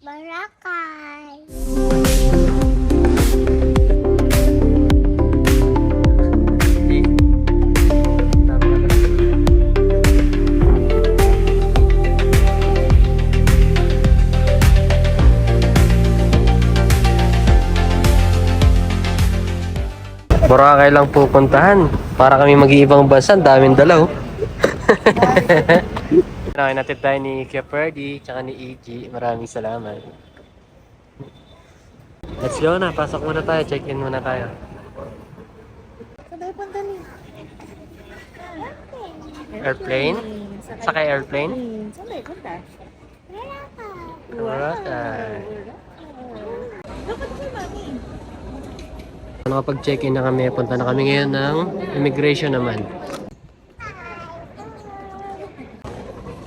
Boracay. Boracay lang pupuntahan. Para kami mag-iibang bansa, ang daming dalaw. Okay, natin tayo ni Kuya Ferdy, tsaka ni EG. Maraming salamat. Let's go na. Pasok muna tayo. Check-in muna tayo. Sabay punta ni Airplane? Sakay airplane? Sabay punta. Boracay. Dapat si Mami. Nakapag-check-in na kami. Punta na kami ngayon ng immigration naman.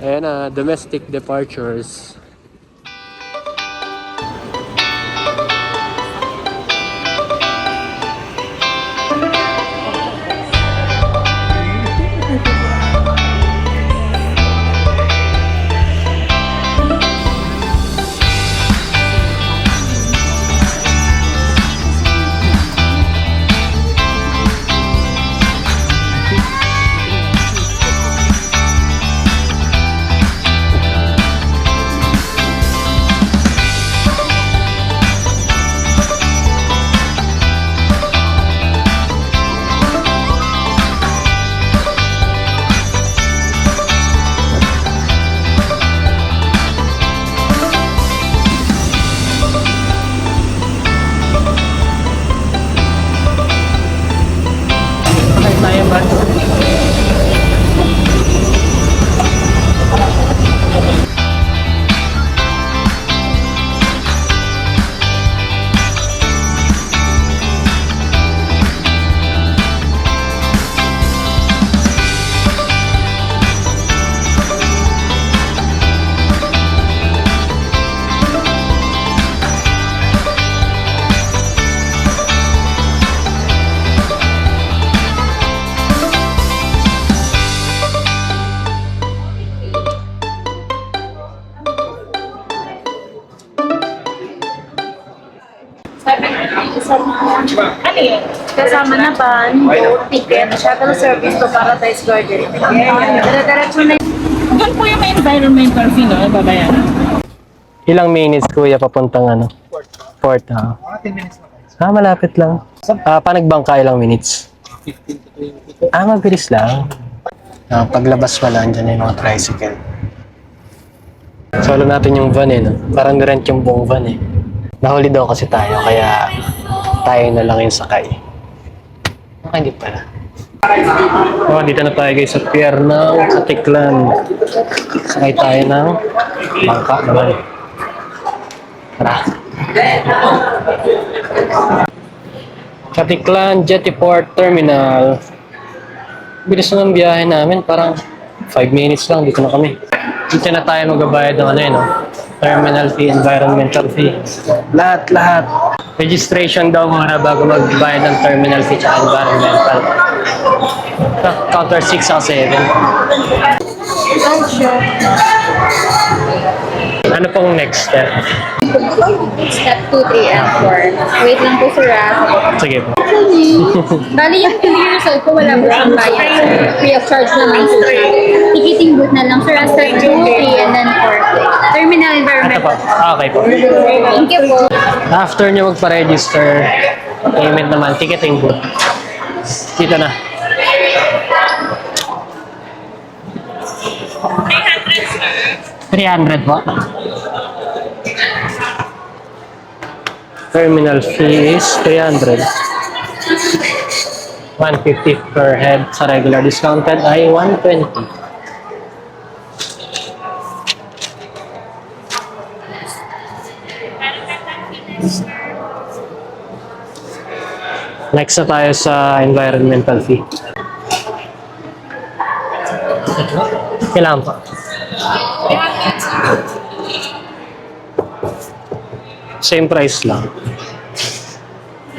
Ayan na, domestic departures. Ano yun? Kasama na ban, boat, ticket, shuttle service to Paradise Garden. Dire-diretso na yun. Doon po yung may environmental fee, no? Babayaran. Ilang minutes kuya papuntang ano? Port. Mga 10 minutes na tayo. Malapit lang. Panagbangka ilang minutes? 15 to 20 po. Mabilis lang. Paglabas wala, andyan na yung mga tricycle. Solo natin yung van no? Parang nirent yung buong van Nahuli daw kasi tayo, kaya tayo na lang yung sakay. Hindi pala. Dito na tayo guys sa pier ng Katiklan. Sakay tayo ng bangka naman. Tara. Katiklan Jetty Port Terminal. Bilis na ng biyahe namin, parang 5 minutes lang, dito na kami. Dito na tayo magbabayad ng terminal fee, environmental fee. Lahat. Registration daw muna bago magbayad ng terminal fee at environmental. Counter 6 sa 7. Ano pong next step? Step 2, 3, and 4. Wait lang po, sir. Sige po. Bali yung clear result ko, wala po siyang bayad. Free of charge naman po siya. Ticketing booth na lang, sir. Step 2, 3, and then 4. Terminal Ito po. environmental. Okay po. Thank you po. After nyo magpa-register, payment naman, ticketing booth. Dito na. 300 po. Terminal fee is 300. 150 per head. Sa regular discounted ay 120. Next na tayo sa environmental fee. Kailangan pa. Same price lang.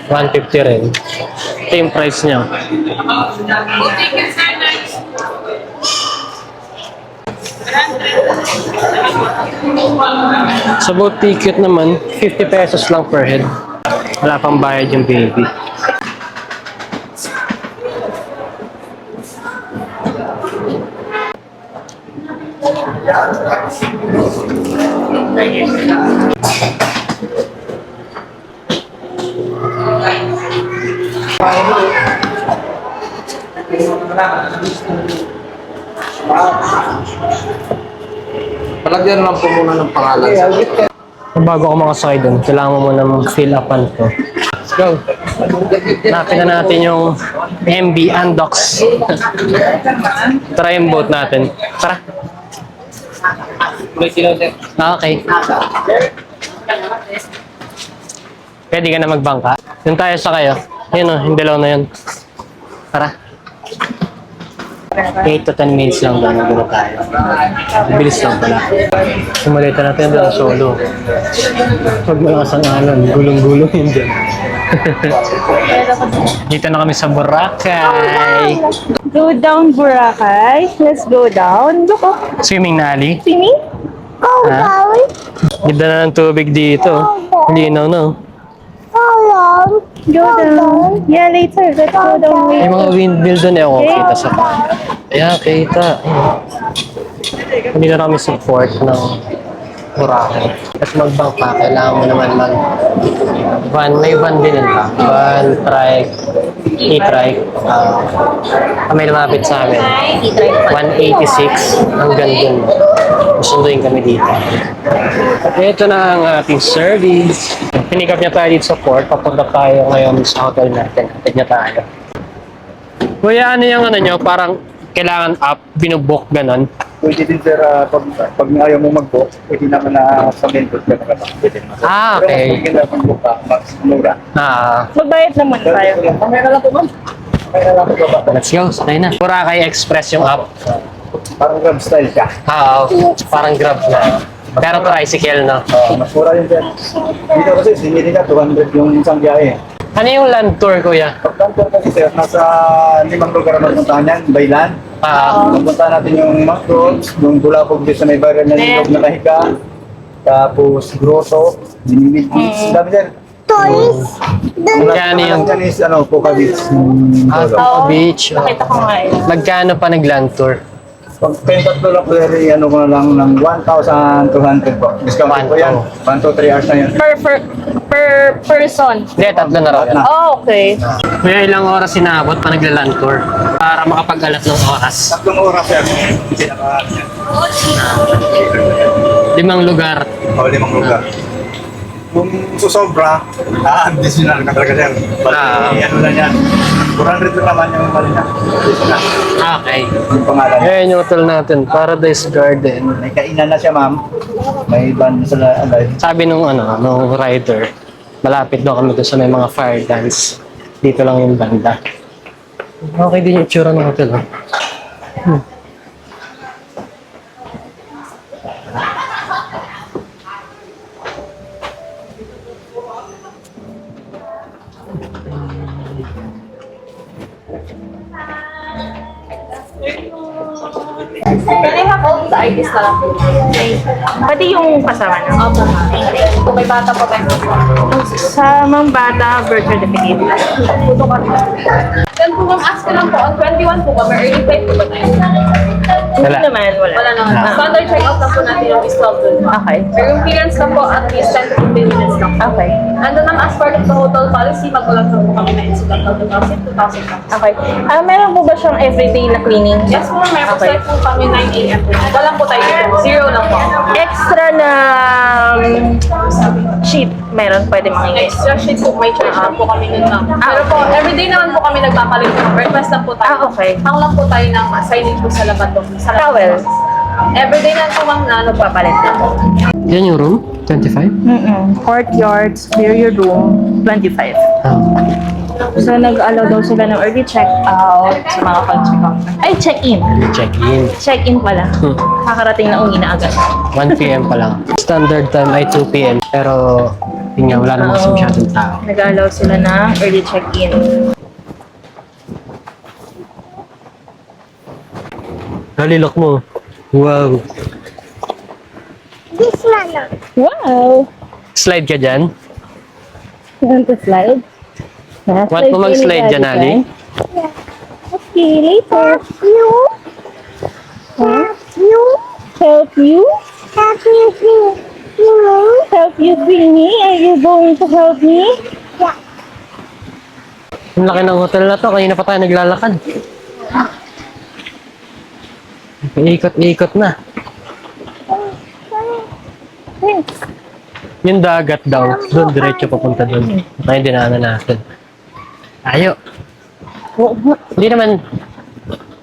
150 rin. Ito yung price niya. Sa boat ticket naman, 50 pesos lang per head. Wala pang bayad yung baby. Palagyan lang po muna ng pangalan. Bago ako makasakay dun, kailangan mo muna mag-fill upan to. Let's go! Hanapin na natin yung MB Andox. Try yung boat natin. Tara! Okay. Pwede ka na magbangka. Yun tayo sa kayo. Yun o, yung dilaw na yun. Tara. 8 to 10 minutes lang doon na tayo. Bilis lang pala. Sumalita natin doon solo. Pag malakas ang alon, gulong-gulong yun doon. Dito na kami sa Boracay. Go down, Boracay. Let's go down. Look, oh. Swimming na, Ali. Swimming? Go Ha? down. Ganda na ng tubig dito. Linaw no. Go down. Yeah, later. Let's go down May later. mga windmill doon eh. Ako kita sa Ayan, kita. Hindi na kami sa port ng Boracay. At magbangka, kailangan mo naman van. May van din yun ba? Van, trike, e-trike. May lumapit sa amin. 186 hanggang dun. Susunduin kami dito. Ito na ang ating service. Pinikap niya tayo dito sa port. Papunta tayo ngayon sa hotel natin. Hatid niya tayo. Kuya, ano yung ano nyo? Parang kailangan up, binubook, ganon. Pwede din sir, pag ayaw mo mag-book, pwede naman na sa main book ka nakapag-pwede naman. Ah, okay. Pero kung mag-book ka, mas mura. Magbayad naman tayo. Kamera lang po ma'am. Kamera lang po ba? Let's go, sakay na. Boracay Express yung app. Parang grab style ka. Parang grab na. Pero tricycle, no? Mas mura yun sir. Dito kasi, sinili ka, 200 yung isang biyahe. Ano yung land tour, kuya? Pagkantor kasi sir, nasa 5 lugar na puntahan yan, by land. Pupunta natin yung McDonald's, yung Bulapog dito sa may bayan na nilog na kahiga. Tapos Grotto, Dinimit Beach. Sabi sir, Toys. Magkano yung Yan is, Puka Beach. Puka Beach? Nakita ko nga eh. Magkano pa nag-land tour? Pag kayong tatlo lang, sir, ko na lang ng 1,200 po. Discount po yan. 1 to 3 hours na yan. Per person. Hindi, tatlo na raw. Oh, okay. Kuya, ilang oras sinabot pa nagla-land tour? Para makapag-alat ng oras. 3 oras sir. 5 lugar. 5 lugar. Kung susobra, additional ka talaga sir. Ano na yan. 400 lang naman yung mali niya. Additional. Okay. Yung pangalan. Ayan yung hotel natin, Paradise Garden. May kainan na siya ma'am. May band sa alive. Sabi nung rider, malapit daw kami doon sa may mga fire dance. Dito lang yung banda. Okay din yung itsura ng hotel. Can I have all the IDs na lang po? Pati yung kasama na? Opo. Kung may bata pa ba yung kasamang bata, birth certificate. Puto ka rin. Then po ma'am, ask ko lang po, on 21 po ba, may early flight po ba tayo? Wala. Hindi naman, wala. Wala naman. Standard check-out lang po natin yung is 12 dun. Okay. Pero yung clearance lang po at least 10 to 15 minutes lang. Okay. And then as part of the hotel policy, magkulang po kami na incidental deposit, 2,000 pounds. Okay. Meron po ba siyang everyday na cleaning? Yes po, may Okay. start po kami 9 a.m. Wala po tayo dito. Zero lang po. Extra na sheet, meron pwede makingay. Extra sheet po, may charge lang po kami nun lang. Pero po, everyday naman po kami nagpapalit po. Request lang po tayo. Okay. Ang lang po tayo ng assigning po sa labat po. Sa Towel. Everyday lang po ma'am na nagpapalit na po. Yan yung room? 25? Courtyard, superior room, 25. So, nag-allow daw sila ng early check-out sa mga pag-check-out. Ay, check-in. Check-in. Check-in pala. Kakarating na uwi na agad. 1 p.m. pa lang. Standard time ay 2 p.m. Pero, yun nga, wala naman kasi masyadong tao. Nag-allow sila ng early check-in. Nalilok mo. Wow. This one. Wow! Slide ka dyan? You want to slide? Yeah, Want mo mag-slide dyan, Ali? Okay, later. You. Huh? You. Help you? Help me sing. You. Help you bring me? Are you going to help me? Yeah. Ang laki ng hotel na to. Kanina pa tayo naglalakad. Ikot-ikot na. Yung dagat daw. Doon, diretso papunta doon. Tayo dinaanan natin. Ayo. Hindi naman.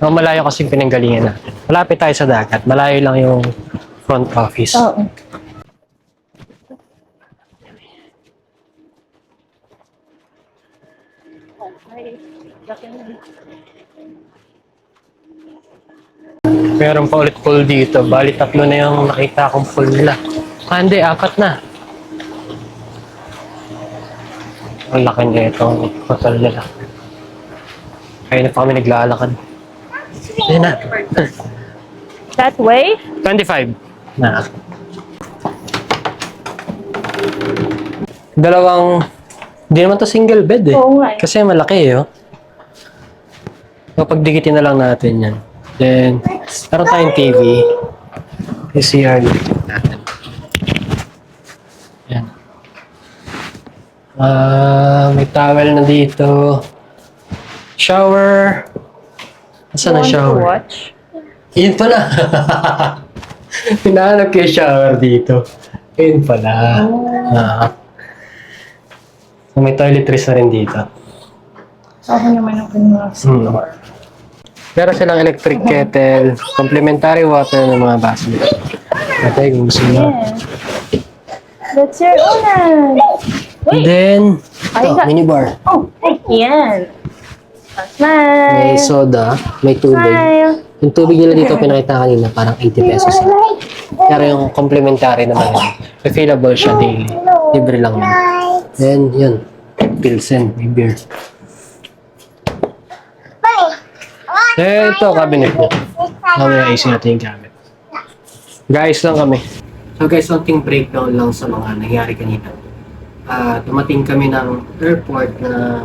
Malayo kasi pinanggalingan natin. Malapit tayo sa dagat. Malayo lang yung front office. Oo. Meron pa ulit pool dito. Bali, 3 na yung nakita kong pool nila. Hindi, 4 na. Ang laki na itong hotel nila. Kaya na pa kami naglalakad. Yan na. That way? 25 na. Dalawang, hindi naman to single bed eh. Oo nga eh. Kasi malaki eh. Oh. Kapag dikitin na lang natin yan. Then, meron tayong TV. PCR natin. Yan. May towel na dito. Shower. Saan ang Want to shower? watch? Yun pala. Hinahanap ko yung shower dito. Yun pala. So may toiletries na rin dito. Ako naman ang pinag-store. Meron silang electric kettle, complimentary water ng mga baso. Ate, kung gusto nyo. Yeah. That's your unan. And then, Ay, ito, ka- minibar. Oh, yan. Smile. May soda, may tubig. Smile. Yung tubig nila dito, pinakita kanina, parang 80 pesos lang. Pero yung complimentary naman yun, refillable siya daily. Libre lang yun. Then, yun. Pilsen, may beer. Ito, cabinet niya. Mamaya ayusin natin yung cabinet. Guys, lang kami. So guys, something breakdown lang sa mga nangyari kanina. Dumating kami ng airport na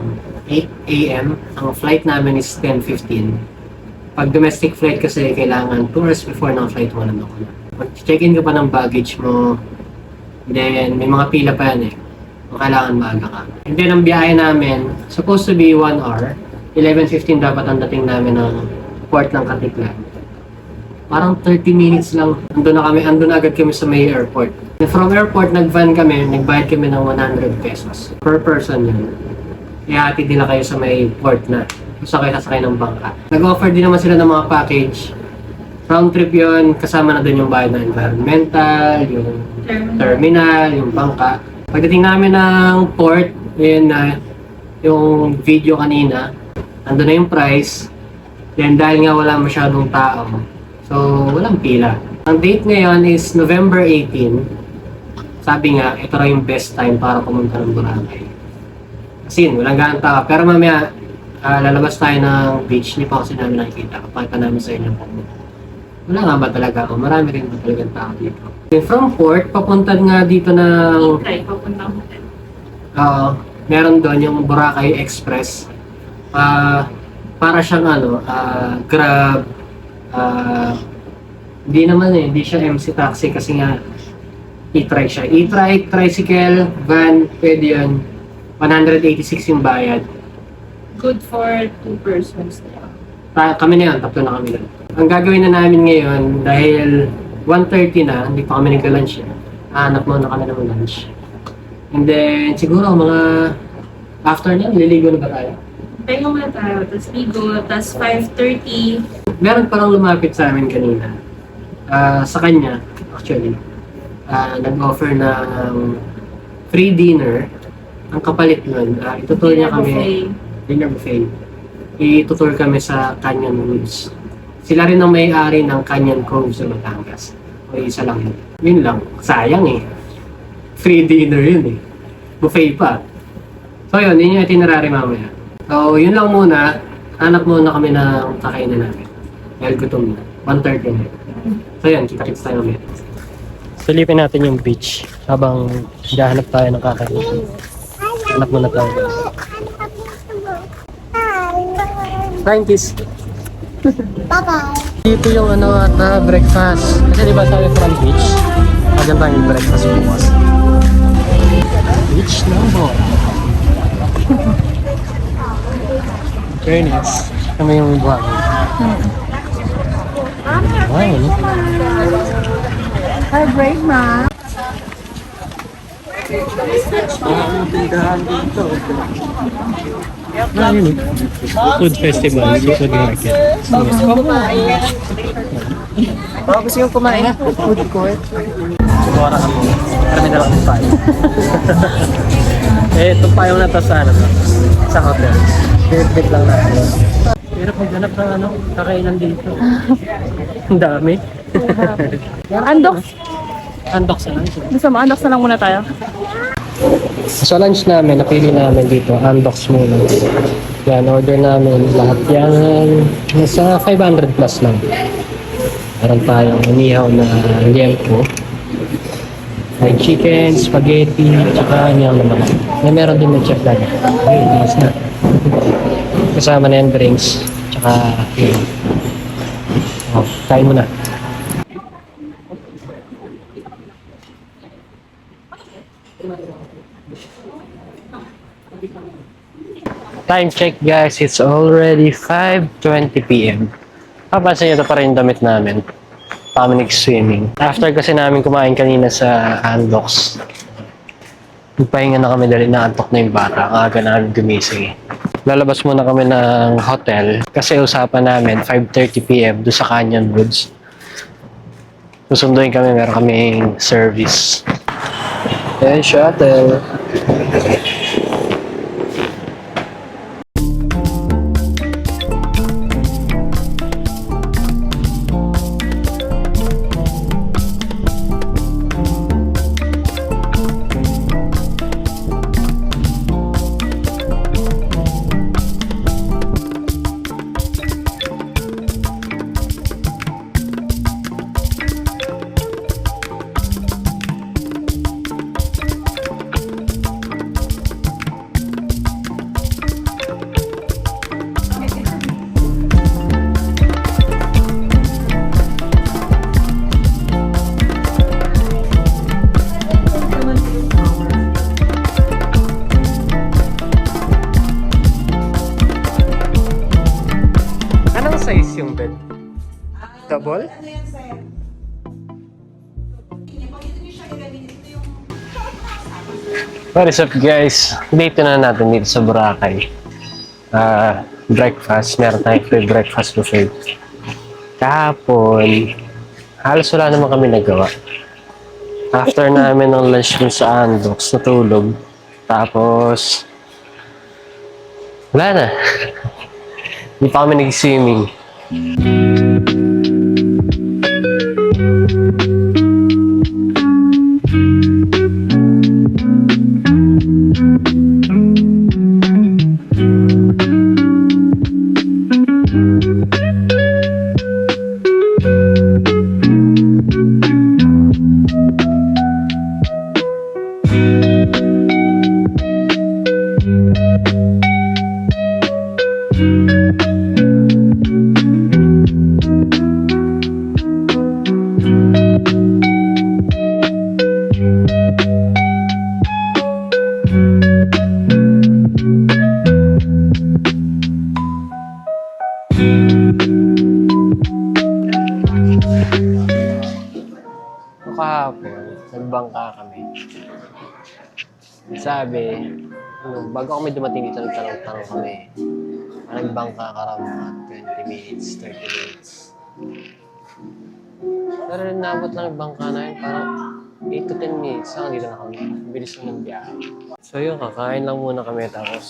8 a.m. Ang flight namin is 10:15. Pag domestic flight kasi, kailangan 2 hours before ng flight mo nandun ka na. Mag-check-in ka pa ng baggage mo. Then, may mga pila pa yan eh. Kung kailangan maaga ka. And then, ang biyahe namin, supposed to be 1 hour. 11:15 dapat ang dating namin ng port ng Katiklan. Parang 30 minutes lang. Andun agad kami sa may airport. And from airport, nag-van kami, nagbayad kami ng 100 pesos. Per person yun. Ihatid nila kayo sa may port na. Sasakay ng bangka. Nag-offer din naman sila ng mga package. Round trip yun, kasama na dun yung bayad ng environmental, yung terminal, yung bangka. Pagdating namin ng port, yun na yung video kanina, andun na yung price. Then dahil nga wala masyadong tao, so walang pila. Ang date ngayon is November 18. Sabi nga, ito na yung best time para pumunta ng Boracay. Kasi yun, walang ganang tao. Pero mamaya, lalabas tayo ng beach. Hindi pa kasi namin nakikita. Kapag namin sa inyo. Wala nga ba talaga ako? Marami rin ba talagang tao dito. From port, papunta nga dito ng... Papunta hotel. Meron doon yung Boracay Express. Para siyang Grab. Hindi naman hindi siya MC taxi kasi nga e-trike siya. E-trike, tricycle, van, pwede yun. 186 yung bayad. Good for 2 persons. Kami na yun, 3 na kami lang. Ang gagawin na namin ngayon, dahil 1:30 na, hindi pa kami nagka-lunch yan. Hanap muna kami ng lunch. And then, siguro mga after nyan, liligo na ba tayo? Pahinga muna tayo, tapos ligo, tapos 5:30. Meron parang lumapit sa amin kanina. Sa kanya, actually, nag-offer ng free dinner. Ang kapalit nun, itutur niya kami. Dinner buffet. Itutur kami sa Canyon Woods. Sila rin ang may-ari ng Canyon Cove sa Batangas. O isa lang yun. Yun lang. Sayang eh. Free dinner yun eh. Buffet pa. So yun yung itinerary mamaya. So yun lang muna. Hanap muna kami ng kakainin namin. Dahil gutom na. 1:30 na. So yun, kita-kits tayo mamaya. Silipin natin yung beach habang hahanap tayo ng kakainin. Hanap muna tayo. Thank you. Bye-bye. Dito yung breakfast. Kasi di ba sabi from beach? Maganda yung breakfast bukas. Beach number. Very nice. Kami yung buwan. Wow. Have break, ma. Ang tindahan dito. Ayun. Food festival, food market. Baka gusto yung kumain food court. Siguro kami. Marami na lang ang payo. Itong payong na to sa sa hotel. Favorite lang natin. Pero pag ganap ng kakainan dito. Ang dami. Andox. Andox na lang. Gusto mo, andox na lang muna tayo. Sa lunch namin, napili namin dito, Andox muna. Yan, order namin lahat yan. Nasa 500 plus lang. Meron tayong inihaw na liempo. Fried chicken, spaghetti, tsaka niyang naman. Meron din ng chef lang. Okay, nice na. Kasama na yung drinks. Tsaka, yun. Oh, kain mo na. Time check guys, it's already 5:20 PM. Papansin nyo ito pa rin yung damit namin. Kami nag-swimming. After kasi namin kumain kanina sa Andox, nagpahinga na kami dahil naantok na yung bata. Ang aga namin gumising. Lalabas muna kami ng hotel kasi usapan namin 5:30 PM doon sa Canyon Woods. Susunduin kami, meron kaming service. Ayan, shuttle. Anong size yung bed? Double? What is up guys? Dito na natin dito sa Boracay. Breakfast. Meron tayong free breakfast buffet. Kahapon, halos wala naman kami nagawa. After namin ng lunch dun sa Andox, natulog. Tapos, wala na. Hindi pa kami nag-swimming. Kahapon, nagbangka kami. Sabi, bago kami dumating dito, nagtanong-tanong kami. Nagbangka ka raw mga 20 minutes, 30 minutes. Pero nabot lang yung bangka na yun, parang 8 to 10 minutes. Saan dito na kami? Bilis na ng biyahe. So yun, kakain lang muna kami tapos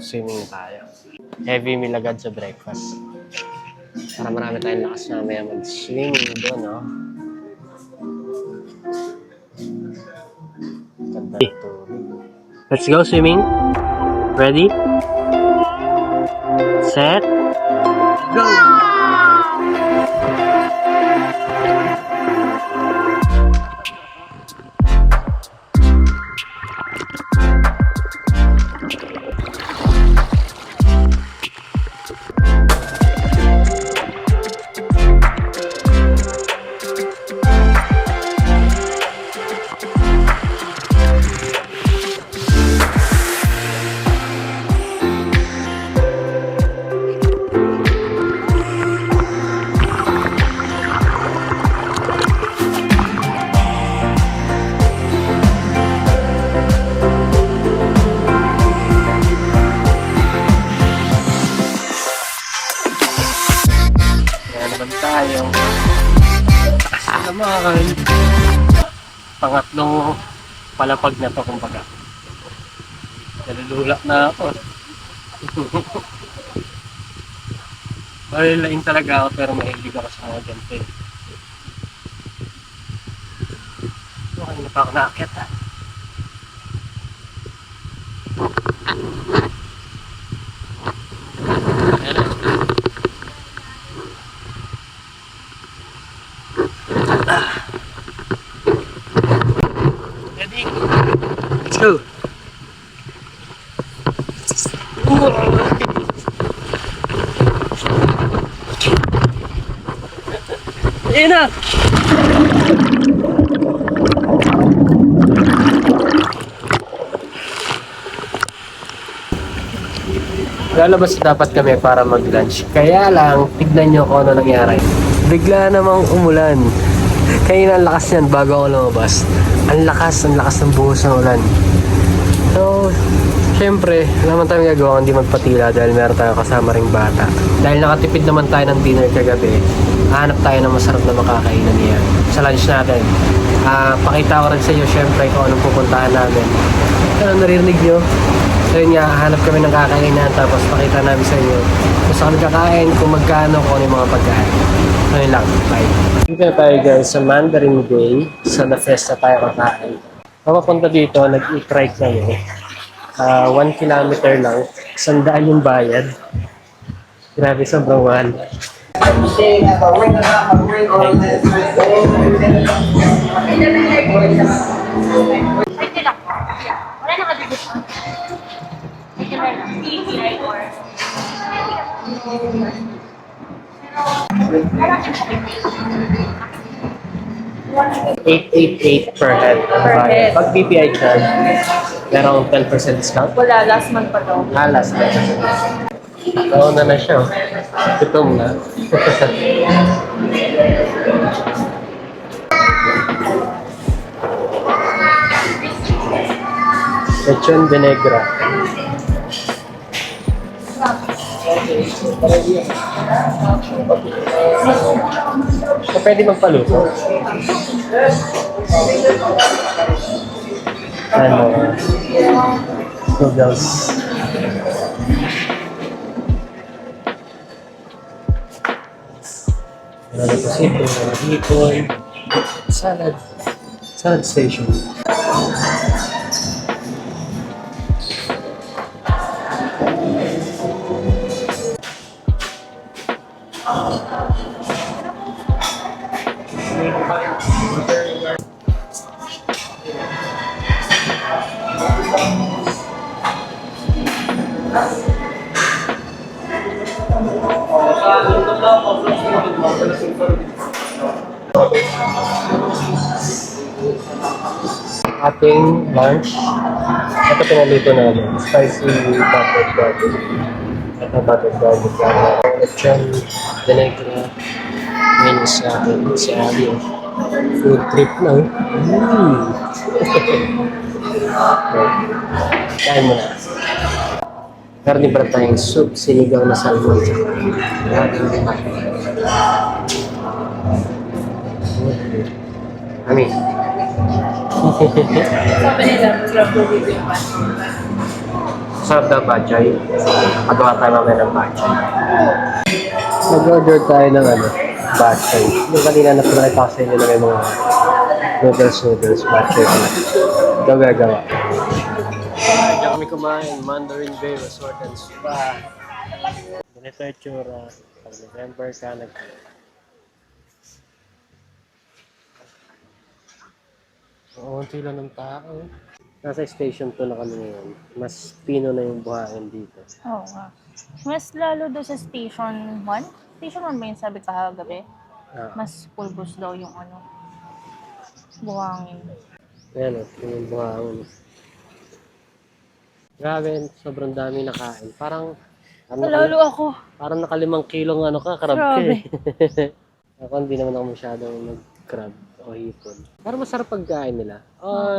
swimming tayo. Heavy meal agad sa breakfast. Para marami tayong lakas na mamaya mag-swimming doon, no? Let's go swimming. Ready? Set. Go! kami. Pangatlong palapag na to, kumbaga. Nalulula na ako. Malalaing talaga ako pero mahilig ako sa mga ganito eh. Okay na pa ako naakyat ha. Ayan na. Ready? Let's go! Ayan na! Lalabas dapat kami para mag-lunch. Kaya lang, tignan nyo kung ano nangyari. Bigla namang umulan. Kaya ang lakas niyan bago ako lumabas. Ang lakas ng buhos ng ulan. So, syempre, wala naman tayong gagawa hindi magpatila dahil meron tayo kasama ring bata. Dahil nakatipid naman tayo ng dinner kagabi, hanap tayo ng masarap na makakainan niya sa lunch natin. Pakita ko rin sa inyo syempre kung anong pupuntahan namin. Ano naririnig nyo? So yun nga, hanap kami ng kakainan tapos pakita namin sa inyo kung saan kami kakain, kung magkano, kung ano yung mga pagkain. So yun lang, bye. Dito na tayo guys sa Mandarin Bay, sa The Fest na tayo kakain. Papapunta dito, nag-e-trike kami. 1 kilometer lang, 100 yung bayad. Grabe, sobrang mahal. Wala na kadibot. $888 per head. Per head. Pag BPI charge, merong 10% discount. Wala, last month pa daw. Last na. Nauna na siya. Gutom na. Lechon de Negra. So, pwede magpaluto. Ano? Noodles. Ano po sito, ano hipon, salad. Salad station. Ating lunch. Ito pinaluto namin. Spicy buttered garlic. Ito buttered garlic. Lechon de Negra. Ngayon sa akin. Si Ali. Food trip lang. Kain mo na. Meron din pala tayong soup, sinigang na salmon. Ami. Sabi nila, masarap po dito yung pasok. Sarap na bachay. Pagawa tayo mamaya ng bachay. Nag-order tayo ng bachay. Yung kanina na pinakita sa inyo na may mga noodles, bachay pala. Gagawa. Diyan kami kumain, Mandarin Bay Resort and Spa. Ganito yung tsura. Pag November ka, unti lang ng tao. Nasa station 2 na kami ngayon. Mas pino na yung buhangin dito. Oo nga. Mas lalo doon sa Station 1. Station 1 ba yung sabi kahagabi? Mas pulbos daw yung buhangin. Ayan o, yung buhangin. Grabe, sobrang dami nakain. Parang, Lalo ako. parang naka 5 kilong crab ka Grabe. Ako hindi naman ako masyadong nag-crab o hipon. Pero masarap pagkain nila.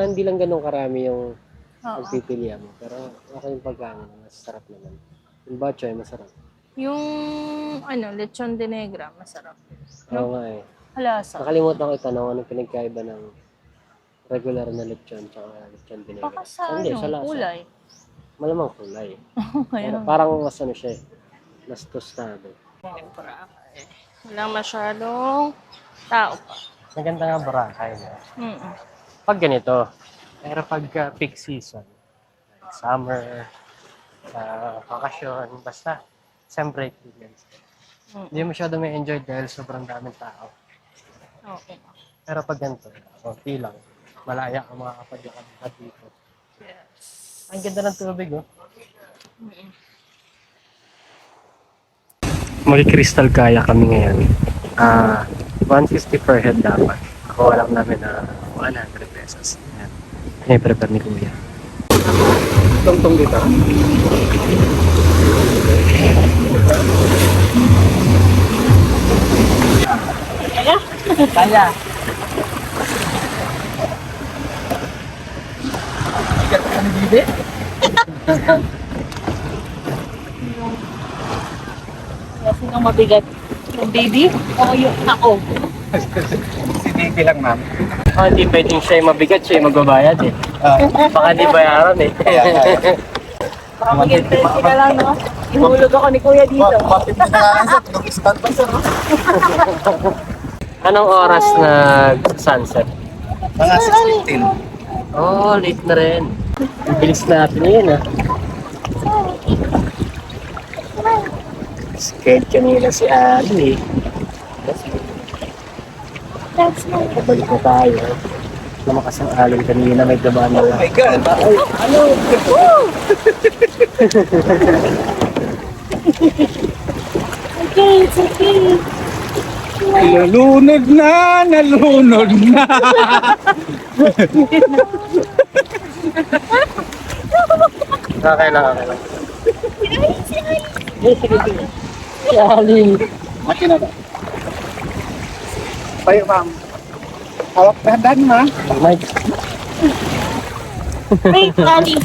Hindi lang ganun karami yung pagpipilian mo. Pero okay yung pagkain nila. Masarap naman. Yung bachay, masarap. Yung lechon de negra, masarap. Oo nga eh. Halasa. Nakalimutan ko itanong anong pinagkaiba ng regular na lechon tsaka lechon binigay. Baka sa Hindi, sa ano, lasa. kulay. Malamang kulay. Pero Ayun. parang mas ano siya eh. Mas tostado. Wala masyadong tao pa. Maganda nga Boracay. No? Mm-mm. Pag ganito, pero pag peak season, like summer, bakasyon, basta, siyempre experience. Hindi masyado may enjoy dahil sobrang daming tao. Okay. Pero pag ganito, okay lang. Malaya ang mga kapag dito. Yes. Ang ganda ng tubig, oh. Mag-crystal kaya kami ngayon. 150 per head dapat. Ako alam namin na 100 pesos. Ayan. Piniprepare ni Kuya. Tungtong dito. Kaya. Kasi nung mabigat yung baby, o yung ako. Si Didi lang, ma'am. Hindi pwedeng siya yung mabigat, siya yung magbabayad eh. Baka di bayaran eh. Baka mag-intend ka lang, no? Ihulog ako ni Kuya dito. Mapit na lang sa stand pa sir. Anong oras nag-sunset? Mga 6:15. Oh, late na rin. Ang bilis natin yun ah. Scared kanina si Ali. Pabalik na tayo. Lumakas ang alon kanina, may dumaan na Oh lang. my God. Okay, it's okay. Nalunod na, nalunod na. Okay lang, okay lang. Sige. Si Ali. Mati na ba? Payo, ma'am. Hawak dahan, ma'am. Mike. Wait, Ali.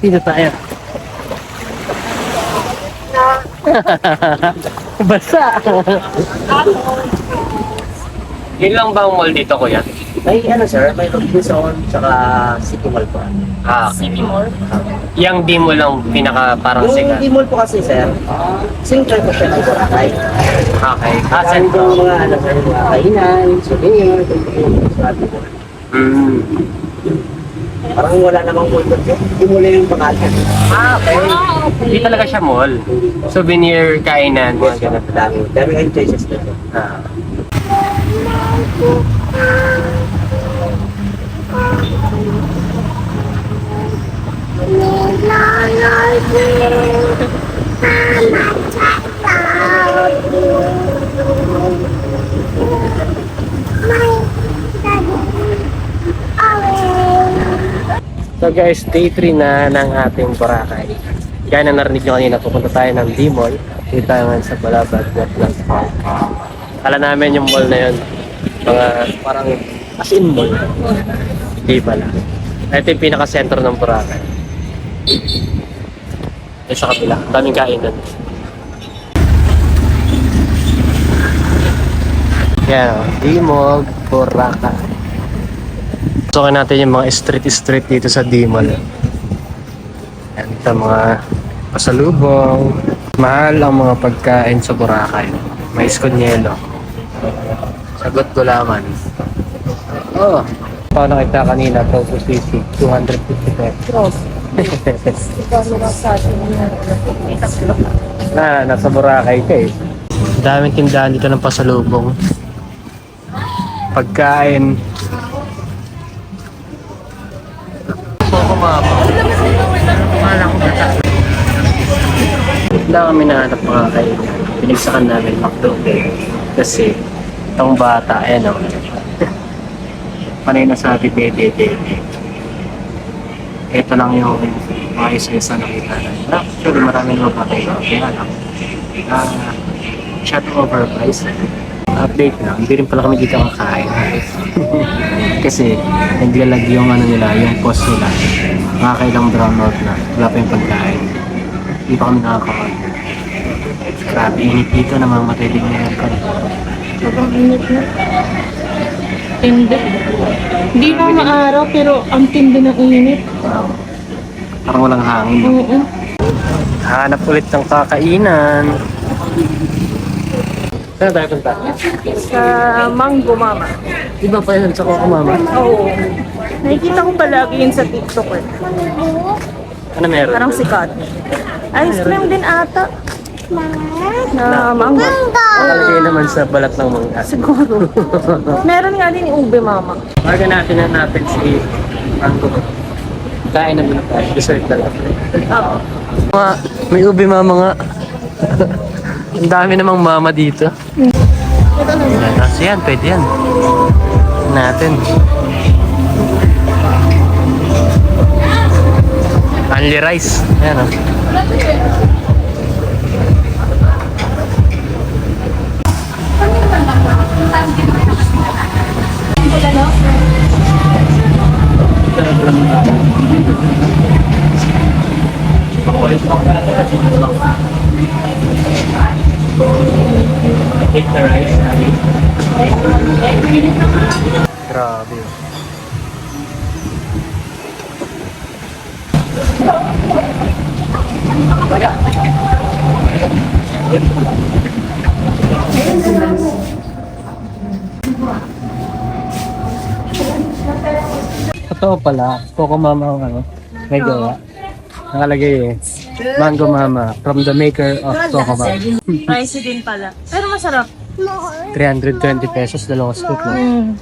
Dito tayo. Basa. Yun lang ba ang mall dito, kuya? May ano sir, may Robinson tsaka City Mall po. City Mall. Yung di mo lang pinaka parang Yung sikat. City Mall po kasi sir, center po siya ng Boracay. Okay. Asan po mga ano sir, mga kainan, souvenir, sabi po. Parang wala namang mall doon sir. Hindi mo lang yung pangalan. Okay. Hindi talaga siya mall. Souvenir, kainan, mga ganun. Dami kayong choices doon sir. So guys, day 3 na ng ating Boracay. Gaya na narinig nyo kanina, pupunta tayo ng D-Mall. Dito tayo ngayon sa Balabag Wetlands Park. Kala namin yung mall na yun, mga parang as in mall. Hindi pala. Ito yung pinaka-center ng Boracay. Ito sa kabila, daming kainan. Yan o, D-Mall, Boracay. Tutukan natin yung mga street dito sa D-Mall. Yan, ito mga pasalubong. Mahal ang mga pagkain sa Boracay. Mais con yelo. Sagot gulaman. Oh, paano kita kanina, Tofu City, 250 pesos. Nasa Boracay ka eh. Daming tindahan dito ng pasalubong. Pagkain. Wala kami nahanap mga kainan. Pinagsakan namin McDonald's. Kasi itong bata, ayan o. Panay na sabi, bebe. Ito lang yung mga isa-isa nakita na. Actually, maraming mga patay. Kaya lang. Shot overpriced. Update lang, hindi rin pala kami dito kakain. Kasi naglalag yung ano nila, yung post nila. Nakakailang brown out na. Wala pa yung pagkain. Hindi pa kami nakakain. Grabe, init dito, namamatay din yung aircon. Sobrang init na. Tindi. Hindi na maaraw pero ang tindi ng init. Parang walang hangin. No? Oo. Hanap ulit ng kakainan. Saan tayo punta? Sa Mango Mama. Iba pa yun sa Coco Mama. Oo. Nakikita ko palagi yun sa TikTok eh. Ano meron? Parang sikat. Ice cream din ata. Na mango. Nakalagay naman sa balat ng mangga. Siguro. Meron nga din yung ube mama. Baga natin hanapin si Mango. Kain na muna tayo. Dessert na lang. Oo. May ubi mama nga. Ang dami namang mama dito. Tapos yan, pwede yan. Natin. Only rice. Ayan o. Take the rice. Grabe. Totoo pala, Coco Mama ang ano, may gawa. Nakalagay eh, Mango Mama from the maker of Coco Mama. Pricey din pala. Pero masarap. 320 pesos, dalawang scoop lang.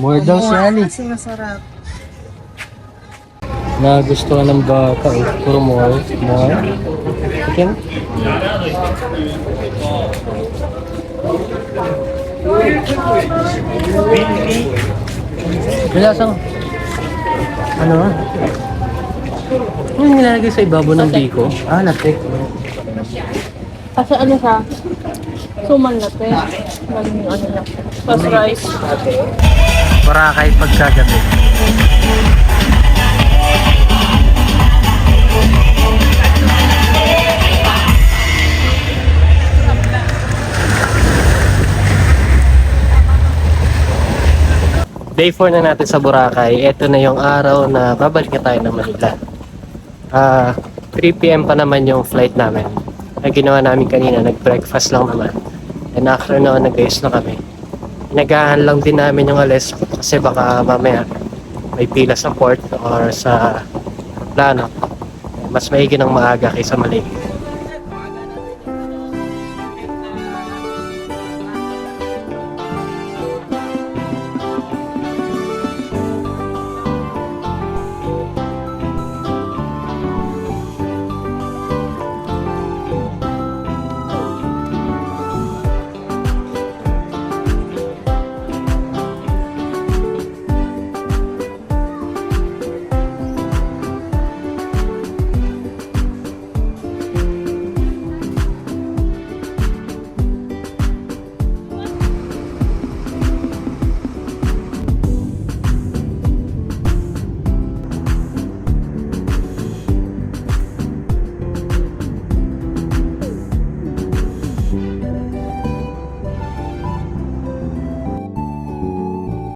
More daw siya Ali. Kasi masarap. Nagustuhan ng bata eh. Puro more. Chicken? Lasang ano nga? Ano yung nilalagay sa ibabaw ng biko? Ah, latte. Kasi ano siya? Suman latte. Ano niya? Plus rice. Para kahit pagkagabi. Day 4 na natin sa Boracay. Ito na yung araw na babalik na tayo ng Manila. 3 PM pa naman yung flight namin. Ang ginawa namin kanina, nag-breakfast lang naman. And after noon, nag-ayos na kami. Nagahan lang din namin yung alis kasi baka mamaya may pila sa port or sa plano. Mas maigi ng maaga kaysa mali.